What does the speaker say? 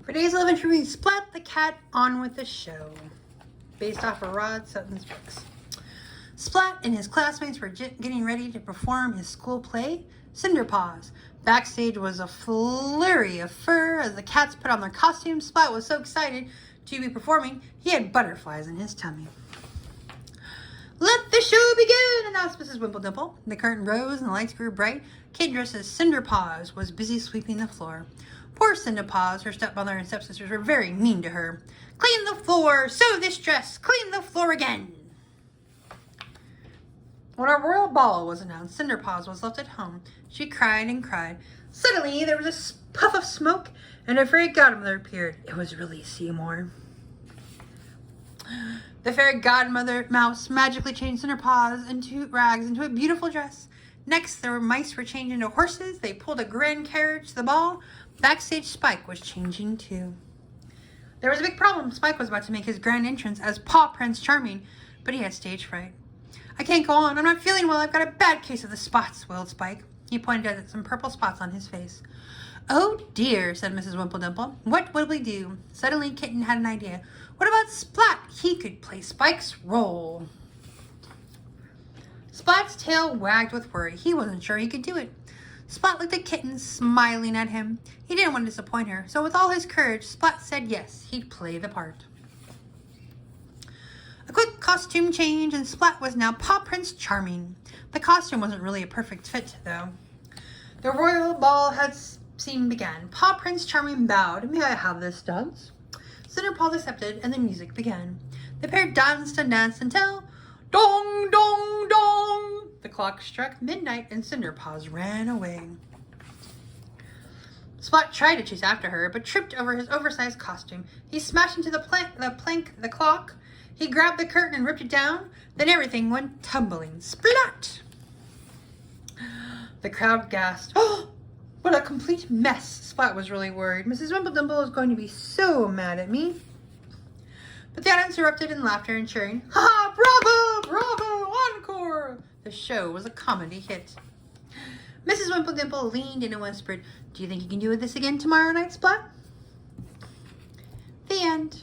For today's love entry, Splat the Cat, on with the show. Based off of Rod Sutton's books. Splat and his classmates were getting ready to perform his school play, Cinderpaws. Backstage was a flurry of fur as the cats put on their costumes. Splat was so excited to be performing, he had butterflies in his tummy. "Let the show begin," announced Mrs. Wimpledimple. The curtain rose and the lights grew bright. Kate, dressed as Cinderpaws, was busy sweeping the floor. Poor Cinderpaws, her stepmother and stepsisters were very mean to her. "Clean the floor, sew this dress, clean the floor again." When our royal ball was announced, Cinderpaws was left at home. She cried and cried. Suddenly, there was a puff of smoke, and a fairy godmother appeared. It was really Seymour. The fairy godmother mouse magically changed Cinderpaws into a beautiful dress. Next, the mice were changed into horses. They pulled a grand carriage to the ball. Backstage, Spike was changing too. There was a big problem. Spike was about to make his grand entrance as Paw Prince Charming, but he had stage fright. "I can't go on. I'm not feeling well. I've got a bad case of the spots," wailed Spike. He pointed at some purple spots on his face. "Oh dear," said Mrs. Wimpledimple. "What would we do?" Suddenly, Kitten had an idea. "What about Splat? He could play Spike's role." Splat's tail wagged with worry. He wasn't sure he could do it. Splat looked at Kitten, smiling at him. He didn't want to disappoint her, so with all his courage, Splat said yes, he'd play the part. A quick costume change, and Splat was now Paw Prince Charming. The costume wasn't really a perfect fit, though. The royal ball had scene began. Paw Prince Charming bowed. "May I have this dance?" Cinderpaws accepted, and the music began. The pair danced and danced until dong, dong, dong! The clock struck midnight, and Cinderpaws ran away. Splat tried to chase after her, but tripped over his oversized costume. He smashed into the clock. He grabbed the curtain and ripped it down. Then everything went tumbling. Splat! The crowd gasped. "Oh, what a complete mess!" Splat was really worried. "Mrs. Wimpledimple is going to be so mad at me." But the audience erupted in laughter and cheering. "Ha ha! Bravo! Bravo! Encore!" The show was a comedy hit. Mrs. Wimpledimple leaned in and whispered, "Do you think you can do this again tomorrow night, Splat?" The end.